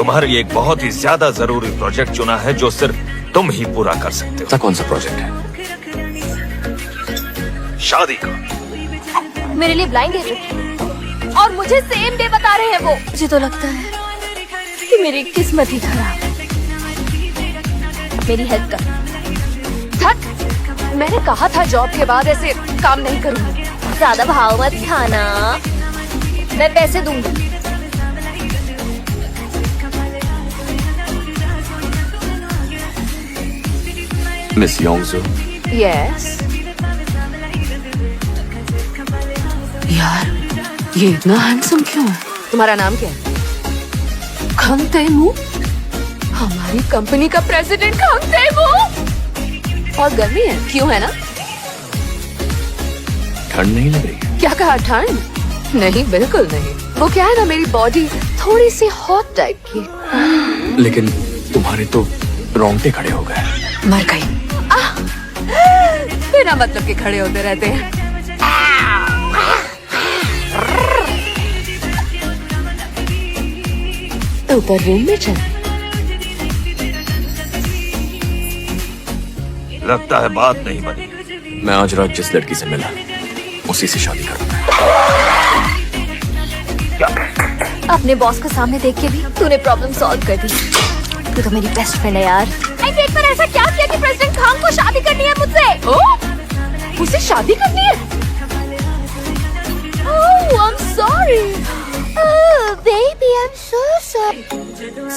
तुम्हारे लिए एक बहुत ही ज्यादा जरूरी प्रोजेक्ट चुना है जो सिर्फ तुम ही पूरा कर सकते ऐसा कौन सा प्रोजेक्ट है? शादी का। मेरे लिए ब्लाइंड डेट और मुझे सेम डे बता रहे हैं वो। मुझे तो लगता है कि मेरी किस्मत ही खराब। मेरी हेल्प कर। थक, मैंने कहा था जॉब के बाद ऐसे काम नहीं करूंगी। ज्यादा भाव मत खाना, मैं पैसे दूंगी। मिस योंगसो। यस। यार ये इतना हैंडसम क्यों है? तुम्हारा नाम क्या है? खंग तैमू। हमारी कंपनी का प्रेसिडेंट खंग तैमू। और गर्मी है, क्यों है ना? ठंड नहीं लग रही? क्या कहा, ठंड? नहीं, बिल्कुल नहीं। वो क्या है ना, मेरी बॉडी थोड़ी सी हॉट टाइप की। लेकिन तुम्हारे तो रोंगटे खड़े हो गए। मर गई। बिना मतलब के खड़े होते रहते हैं। ऊपर रूम में चल। लगता है बात नहीं बनी। मैं आज रात जिस लड़की से मिला उसी से शादी करूंगा। अपने बॉस को सामने देख के भी तूने प्रॉब्लम सॉल्व कर दी। तू तो मेरी बेस्ट फ्रेंड है यार। एक बार ऐसा क्या किया कि प्रेसिडेंट खान को शादी करनी है मुझसे? ओह, उसे शादी करनी है? Oh, I am sorry. Oh, baby, I am so sorry.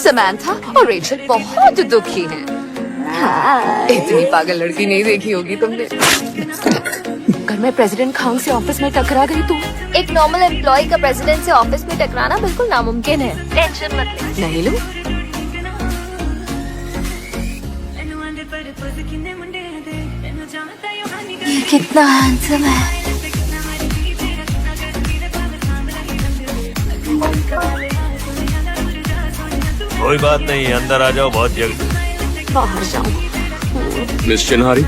Samantha और रेचल बहुत दुखी हैं। इतनी पागल लड़की नहीं देखी होगी तुमने। अगर मैं प्रेसिडेंट खान से ऑफिस में टकरा गई तो? एक नॉर्मल एम्प्लॉय का प्रेसिडेंट से ऑफिस में टकराना बिल्कुल नामुमकिन है। टेंशन मत ले। नहीं लूं? ये कितना हैंडसम है। कोई बात नहीं, अंदर आ जाओ, बहुत जल्दी। बाहर जाऊं? मिस चिन्हारी,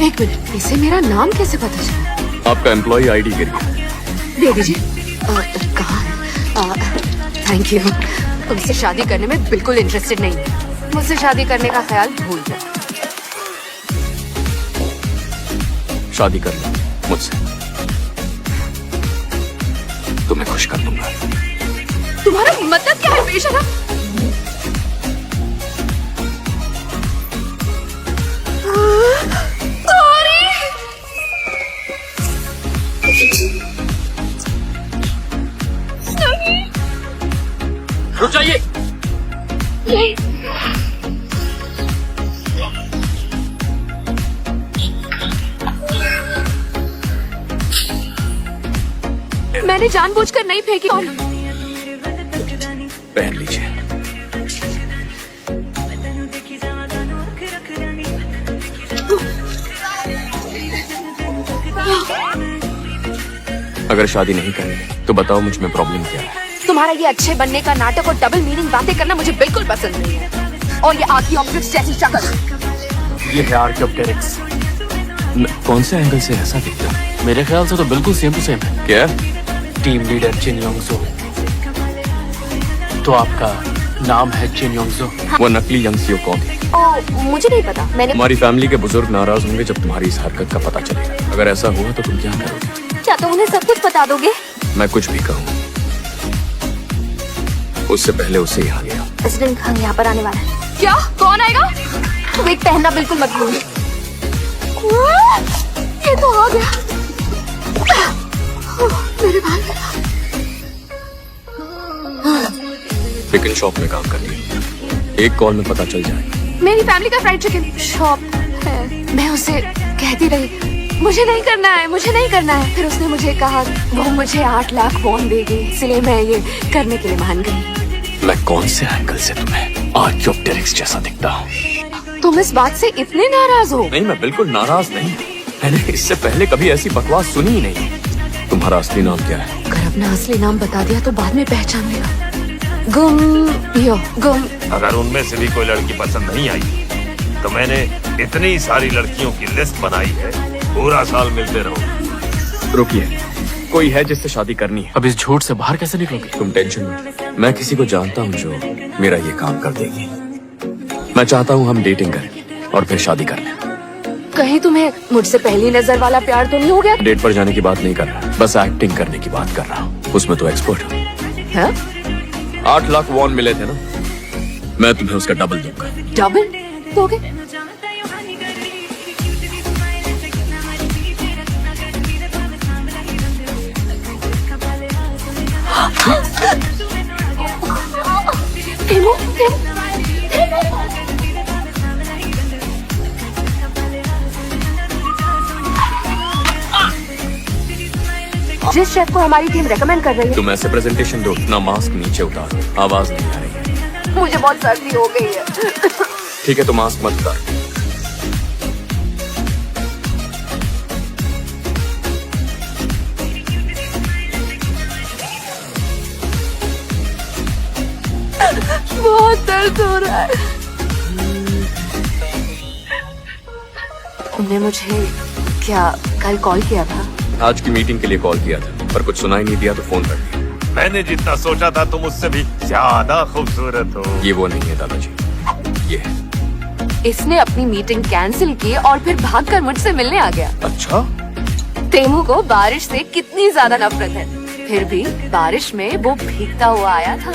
एक मिनट, इसे मेरा नाम कैसे पता चला? आपका एम्प्लॉय आईडी गिरी। दे दीजिए। कहाँ? Thank you. तुमसे शादी करने में बिल्कुल इंटरेस्टेड नहीं हूँ। मुझसे शादी करने का ख्याल भूल जाओ। शादी कर लो मुझसे, तुम्हें खुश कर दूंगा। तुम्हारा मतलब क्या है बेशरम? रुक जाइए। मैंने जानबूझकर नहीं फेंकी। पहन लीजिए। अगर शादी नहीं करनी तो बताओ मुझ में प्रॉब्लम क्या है? तुम्हारा ये अच्छे बनने का नाटक और डबल मीनिंग बातें करना मुझे बिल्कुल पसंद नहीं है। और ये आधी ऑब्जेक्ट्स जैसी शक्ल। ये है आर्कियोप्टेरिक्स। कौन से एंगल से ऐसा दिखता है? मेरे ख्याल से तो बिल्कुल सेम टू सेम है। क्या? टीम लीडर चिन योंगसो। तो आपका नाम है चिन योंगसो? वो नकली यंगसियो कौन है? ओ, मुझे नहीं पता। मैंने हमारी फैमिली के बुजुर्ग नाराज होंगे जब तुम्हारी इस हरकत का पता चलेगा। अगर ऐसा हुआ तो तुम क्या करोगे? क्या तुम उन्हें सब कुछ बता दोगे? मैं कुछ भी कहूँ उससे पहले उससे यहाँ गया। प्रेसिडेंट खान यहाँ पर आने वाला है। क्या? कौन आएगा? वेट, पहनना बिल्कुल मत भूल। ये तो आ गया। मेरे बाल। चिकन शॉप में काम करती है, एक कॉल में पता चल जाए। मेरी फैमिली का फ्राइड चिकन शॉप है। मैं उसे कहती रही मुझे नहीं करना है, मुझे नहीं करना है। फिर उसने मुझे कहा वो मुझे 8 लाख वॉन देगी, इसलिए मैं ये करने के लिए मान गई। मैं कौन से एंगल से तुम्हें आर्कियोप्टेरिक्स जैसा दिखता हूँ? तुम इस बात से इतने नाराज हो? नहीं, मैं बिल्कुल नाराज नहीं। मैंने इससे पहले कभी ऐसी बकवास सुनी ही नहीं। तुम्हारा असली नाम क्या है? अगर अपना असली नाम बता दिया तो बाद में पहचान लेगा। गुम। अगर उनमें से भी कोई लड़की पसंद नहीं आई तो मैंने इतनी सारी लड़कियों की लिस्ट बनाई है, पूरा साल मिलते रहो। रुकिए, कोई है जिससे शादी करनी है। अब इस झूठ से बाहर कैसे निकलोगे? तुम टेंशन लो, मैं किसी को जानता हूँ जो मेरा ये काम कर देगी। मैं चाहता हूँ हम डेटिंग करें और फिर शादी कर लें। कहीं तुम्हें मुझसे पहली नजर वाला प्यार तो नहीं हो गया? डेट पर जाने की बात नहीं कर रहा, बस एक्टिंग करने की बात कर रहा हूँ। उसमें तो एक्सपर्ट हूँ। हाँ? 8 लाख वॉन मिले थे ना, मैं तुम्हें उसका डबल दूंगा। डबल दोगे? टेमू, जिस शेफ को हमारी टीम रेकमेंड कर रही है, तुम ऐसे प्रेजेंटेशन दो, ना मास्क नीचे उतारो, आवाज नहीं आ रही है। मुझे बहुत सर्दी हो गई है। ठीक है तो मास्क मत उतारो। बहुत दर्द हो रहा है। तुमने मुझे क्या कल कॉल किया था? आज की मीटिंग के लिए कॉल किया था, पर कुछ सुनाई नहीं दिया तो फोन कर दिया। मैंने जितना सोचा था तुम उससे भी ज्यादा खूबसूरत हो। ये वो नहीं है दादाजी, ये है। इसने अपनी मीटिंग कैंसिल की और फिर भागकर मुझसे मिलने आ गया। अच्छा, टेमू को बारिश से कितनी ज्यादा नफरत है, फिर भी बारिश में वो भीगता हुआ आया था।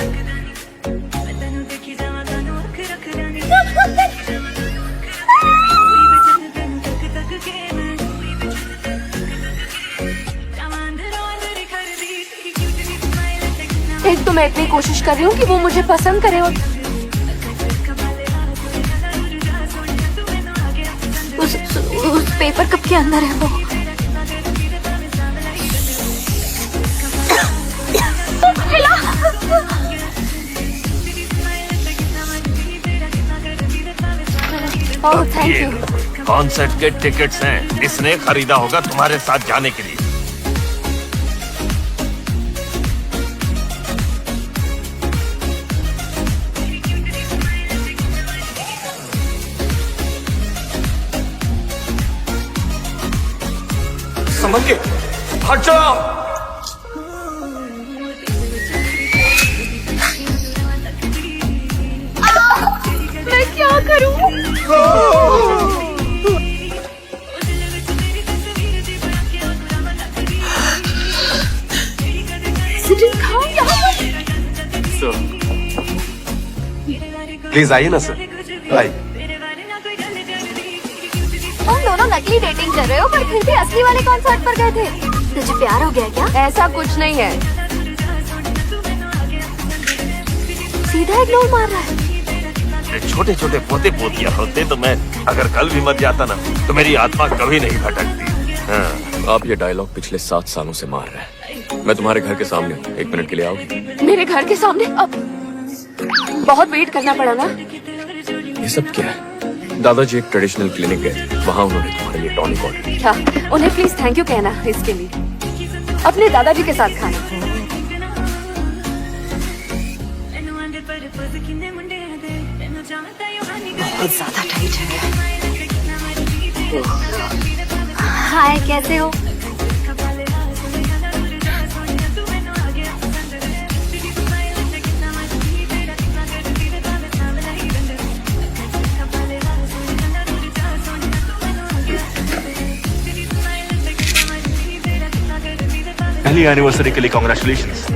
एक तो मैं इतनी कोशिश कर रही हूँ कि वो मुझे पसंद करे और उस पेपर कप के अंदर है वो। Oh thank you. कॉन्सर्ट के टिकट्स हैं, इसने खरीदा होगा तुम्हारे साथ जाने के लिए। समझ के हट जाओ। मैं क्या करूं? प्लीज आइए ना सर, आइए। तुम दोनों नकली डेटिंग कर रहे हो पर फिर भी असली वाले कॉन्सर्ट पर गए थे। तुझे प्यार हो गया क्या? ऐसा कुछ नहीं है, सीधा इग्नोर मार रहा है। छोटे छोटे पोते पोतियां होते तो मैं अगर कल भी मर जाता ना तो मेरी आत्मा कभी नहीं भटकती। हाँ। आप ये डायलॉग पिछले 7 सालों से मार रहे हैं। मैं तुम्हारे घर के सामने हूँ, 1 मिनट के लिए आओगी? मेरे घर के सामने? अब बहुत वेट करना पड़ा ना। ये सब क्या है? दादाजी एक ट्रेडिशनल क्लिनिक गए, वहाँ उन्होंने तुम्हारे लिए टॉनिक ऑर्डर किया। क्या? उन्हें प्लीज थैंक यू कहना इसके लिए। अपने दादाजी के साथ खाना। बहुत ज्यादा टाइट है। हाय, कैसे हो? पहली एनिवर्सरी के लिए कॉन्ग्रेचुलेशंस।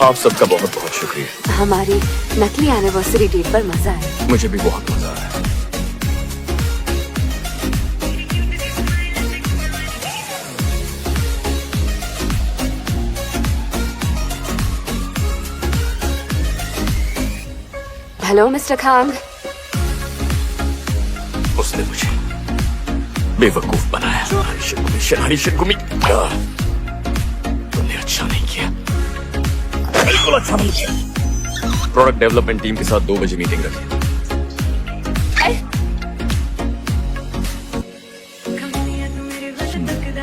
आप सबका बहुत बहुत शुक्रिया। हमारी नकली एनिवर्सरी डेट पर मजा आया। मुझे भी बहुत मजा आया। Hello mister Khang. उसने मुझे बेवकूफ बनाया। तुमने अच्छा नहीं किया, बिल्कुल अच्छा नहीं किया। प्रोडक्ट डेवलपमेंट टीम के साथ 2 बजे मीटिंग रखी।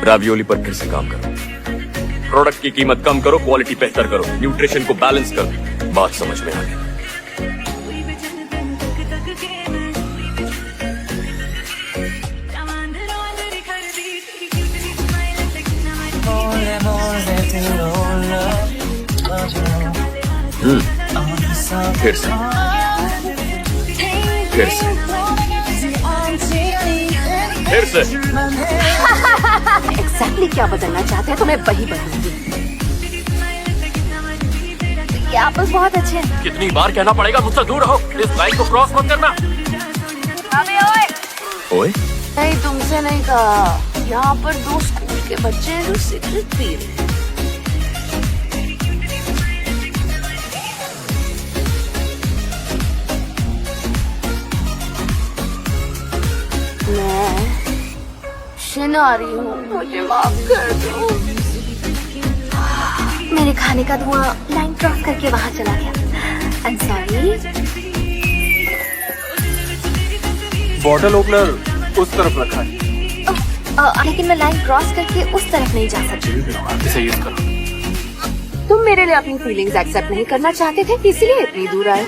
रावियोली पर फिर से काम करो। प्रोडक्ट की कीमत कम करो, क्वालिटी बेहतर करो, न्यूट्रिशन को बैलेंस करो। बात समझ में आ गई? फिर से फिर से फिर से एग्जैक्टली क्या बदलना चाहते हैं तो मैं वही बदलूंगी। ये आपस बहुत अच्छे हैं। कितनी बार कहना पड़ेगा मुझसे दूर रहो, इस लाइन को क्रॉस मत करना। ओए नहीं, तुमसे नहीं कहा। यहाँ पर 2 स्कूल के बच्चे हैं जो सिगरेट पी रहे हैं। मैं शिनारी हूँ, मुझे माफ कर दो। मेरे खाने का धुआं लाइन क्रॉस करके वहाँ चला गया। आई एम सॉरी। बॉटल ओपनर उस तरफ रखा है। लेकिन मैं लाइन क्रॉस करके उस तरफ नहीं जा सकती। इसे यूज करो। तुम मेरे लिए अपनी फीलिंग्स एक्सेप्ट नहीं करना चाहते थे, इसीलिए इतनी दूर आए।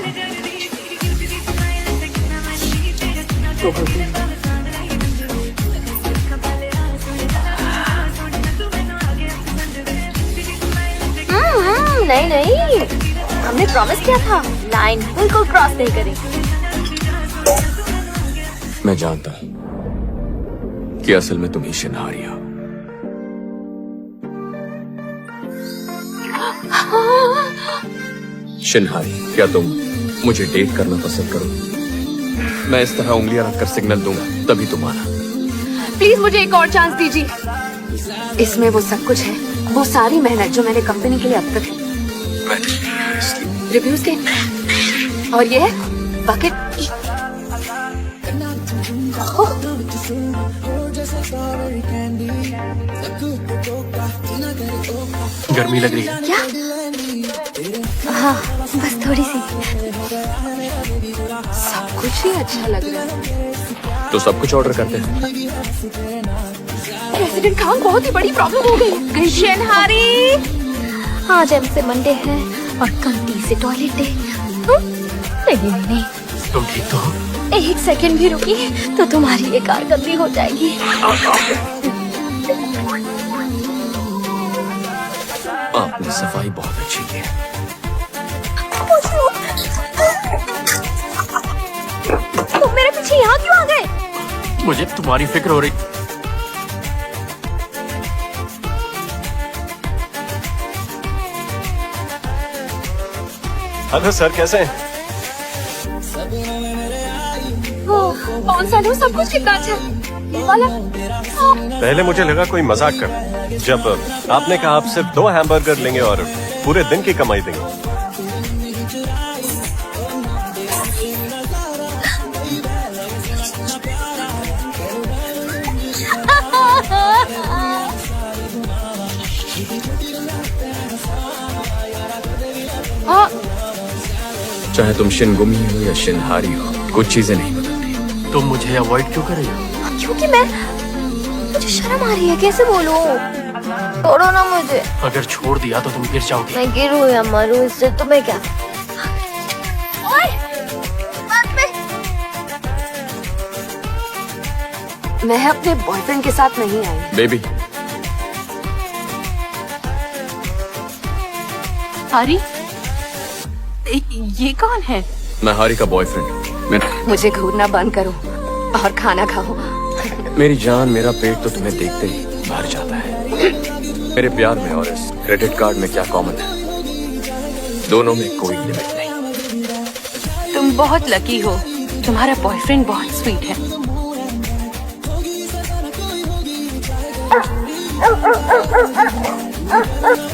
नहीं नहीं, हमने प्रॉमिस किया था लाइन बिल्कुल क्रॉस नहीं करेंगे। मैं जानता हूं कि असल में तुम ही शिनहारी हो। शिनहारी, क्या तुम मुझे डेट करना पसंद करो? मैं इस तरह उंगलियां रखकर सिग्नल दूंगा तभी तुम आना। प्लीज मुझे एक और चांस दीजिए। इसमें वो सब कुछ है, वो सारी मेहनत जो मैंने कंपनी के लिए अब तक रिव्यूज के, और ये है बकेट। गर्मी लग रही है क्या? हाँ, बस थोड़ी सी। सब कुछ ही अच्छा लग रहा है। तो सब कुछ ऑर्डर करते हैं। प्रेसिडेंट खान, बहुत ही बड़ी प्रॉब्लम हो गई। शिनहारी, आज हमसे मंडे है और कल 30 से टॉयलेट डे। नहीं, तुम ठीक तो हो? एक सेकंड भी रुकी तो तुम्हारी ये कारकर्दगी हो जाएगी। आपने सफाई बहुत अच्छी की है। तुम मेरे पीछे यहाँ क्यों आ गए? मुझे तुम्हारी फिक्र हो रही। हेलो सर, कैसे हैं? कौन सा लो? सब कुछ कितना अच्छा है। ये वाला? पहले मुझे लगा कोई मजाक कर, जब आपने कहा आप सिर्फ 2 हैमबर्गर लेंगे और पूरे दिन की कमाई देंगे। चाहे तुम शिनगुमी हो या शिनहारी हो, कुछ चीजें नहीं बदलती। तुम मुझे अवॉइड क्यों कर रही हो? क्योंकि मुझे शर्म आ रही है। कैसे बोलूं? छोड़ो ना मुझे। अगर छोड़ दिया तो तुम गिर जाओगी। मैं गिरूं या मरूं, इससे तुम्हें क्या? ओए, बात में। मैं अपने बॉयफ्रेंड के साथ नहीं आई। बेबी, हारी, ये कौन है? मैं हारी का बॉयफ्रेंड। मुझे घूरना बंद करो और खाना खाओ। मेरी जान, मेरा पेट तो तुम्हें देखते ही भर जाता है। मेरे प्यार में और इस क्रेडिट कार्ड में क्या कॉमन है? दोनों में कोई लिमिट नहीं। तुम बहुत लकी हो, तुम्हारा बॉयफ्रेंड बहुत स्वीट है।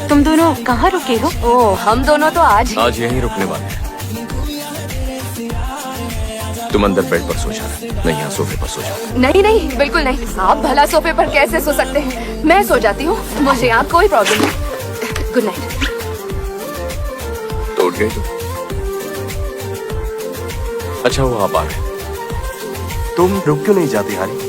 तुम दोनों कहाँ रुके हो? ओह, हम दोनों तो आज यहीं रुकने वाले हैं। तुम अंदर बेड पर सो जाना, नहीं यहाँ सोफे पर सो जाना। नहीं नहीं, बिल्कुल नहीं। आप भला सोफे पर कैसे सो सकते हैं? मैं सो जाती हूँ, मुझे यहाँ कोई प्रॉब्लम नहीं। Good night. तो उठ गई तुम? अच्छा वो आप आ गए। तुम रुक क्यों नहीं जाती हारी?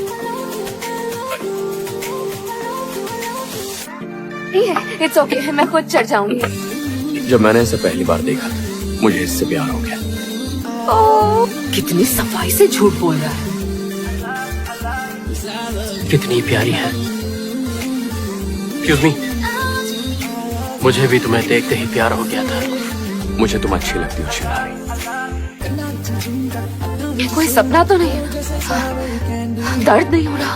इट्स ओके, मैं खुद चढ़ जाऊंगी। जब मैंने इसे पहली बार देखा मुझे इससे प्यार हो गया। कितनी सफाई से झूठ बोल रहा है। कितनी प्यारी है। एक्सक्यूज मी, मुझे भी तुम्हें देखते ही प्यार हो गया था। मुझे तुम अच्छी लगती हो शिनहारी। ये कोई सपना तो नहीं है ना? दर्द नहीं हो रहा?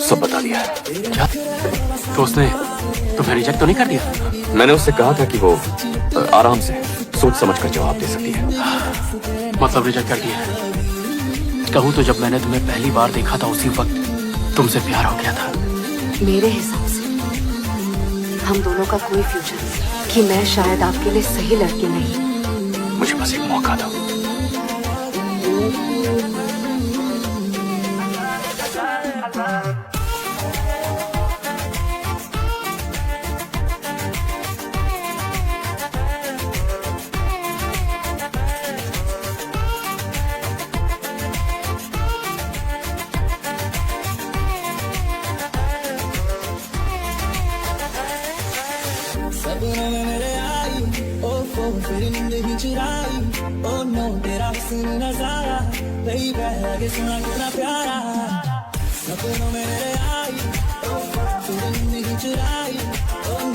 सब बता दिया है। क्या? तो उसने तुम्हें रिजेक्ट तो नहीं कर दिया? मैंने उससे कहा था कि वो आराम से सोच समझ कर जवाब दे सकती है। मतलब रिजेक्ट कर दिया है? कहूँ तो जब मैंने तुम्हें पहली बार देखा था उसी वक्त तुमसे प्यार हो गया था। मेरे हिसाब से हम दोनों का कोई फ्यूचर नहीं, कि मैं शायद आपके लिए सही लड़की नहीं। मुझे बस एक मौका दो।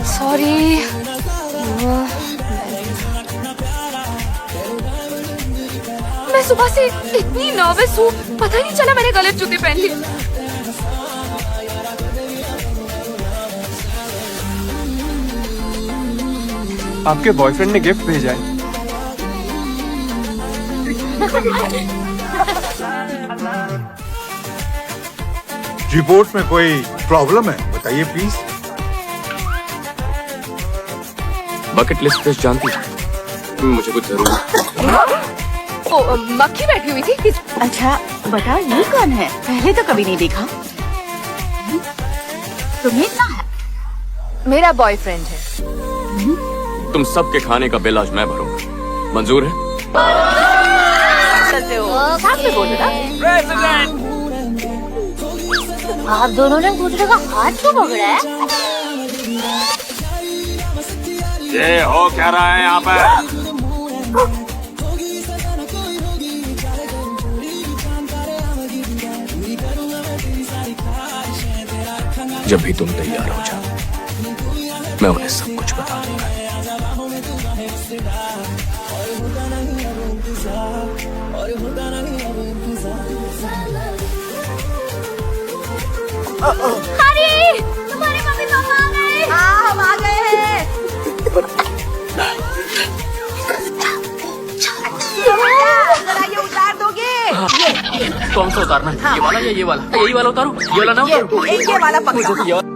सॉरी। मैं सुबह से इतनी नर्वस हूँ, पता ही नहीं चला मैंने गलत जूते पहन लिए। आपके बॉयफ्रेंड ने गिफ्ट भेजा है। रिपोर्ट में कोई प्रॉब्लम है? बताइए प्लीज। बकेट लिस्ट फिश जानती है, मुझे कुछ जरूर। ओ, मक्खी बैठी हुई थी। अच्छा बता, ये कौन है? पहले तो कभी नहीं देखा। तुम्हें इतना है? मेरा बॉयफ्रेंड है। तुम सबके खाने का बिल आज मैं भरूंगा, मंजूर है? चलते हो सामने बोलो ना। आप दोनों ने दूसरे का हाथ क्यों पकड़ा है? ये हो क्या रहा है यहाँ पर? जब भी तुम तैयार हो जाओ, मैं उन्हें सब कुछ बता दूंगा। अरे तुम्हारे मम्मी पापा आ गए। हाँ हम आ गए हैं। जरा ये उतार दोगे? कौन सा उतारना? ये वाला या ये वाला? यही वाला उतारूं? ये वाला ना उतारूं? ये वाला पकड़ो। मुझे तो ये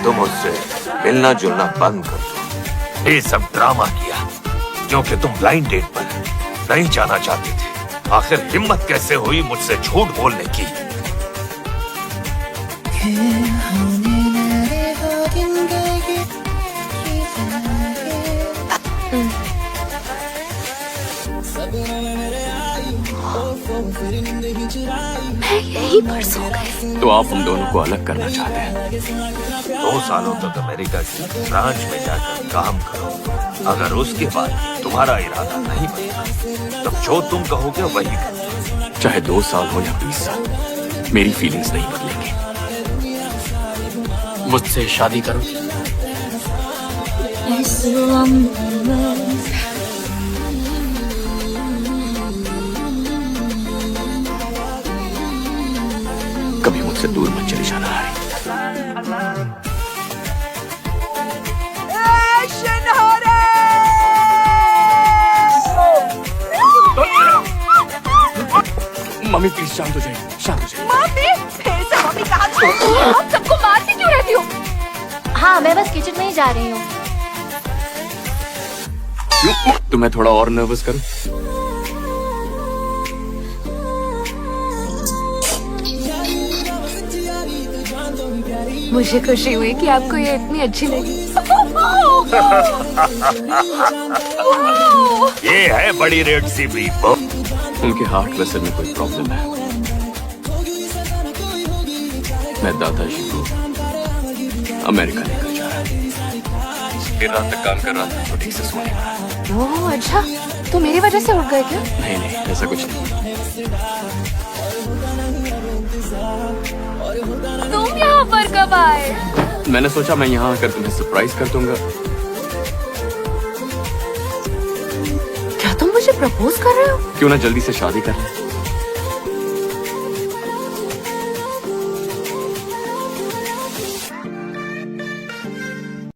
तुम मुझसे मिलना जुलना बंद कर दो। ये सब ड्रामा किया क्योंकि तुम ब्लाइंड डेट पर नहीं जाना चाहते थे। आखिर हिम्मत कैसे हुई मुझसे झूठ बोलने की? मैं यही पर सो गई। तो आप हम दोनों को अलग करना चाहते हैं? 2 सालों तक अमेरिका की ब्रांच में जाकर काम करो। अगर उसके बाद तुम्हारा इरादा नहीं बदला, तब जो तुम कहोगे वही करो। चाहे 2 साल हो या 20 साल, मेरी फीलिंग्स नहीं बदलेंगी। मुझसे शादी करो। कभी मुझसे दूर मत चले जाना है। एक्शन हो रहा है। मम्मी प्लीज शांत हो जाइए, शांत हो जाइए। मम्मी, फिर से मम्मी कहाँ छोड़ दी? आप सबको मारती क्यों रहती हो? हाँ मैं बस किचन में ही जा रही हूँ। क्यों? तो मैं थोड़ा और नर्वस करूं? मुझे खुशी हुई कि आपको ये इतनी अच्छी लगी। ये है बड़ी रेड सी बीफ। उनके हार्ट वेसल में कोई प्रॉब्लम है। मैं दादाजी को अमेरिका लेकर जा रहा हूँ। देर रात तक काम कर रहा था तो ठीक से सो नहीं पाया। ओह अच्छा, तो मेरी वजह से उठ गए क्या? नहीं नहीं, ऐसा कुछ नहीं। तुम यहाँ पर कब आए? मैंने सोचा मैं यहाँ आकर तुम्हें सरप्राइज कर दूंगा। क्या तुम मुझे प्रपोज कर रहे हो? क्यों ना जल्दी से शादी कर लें?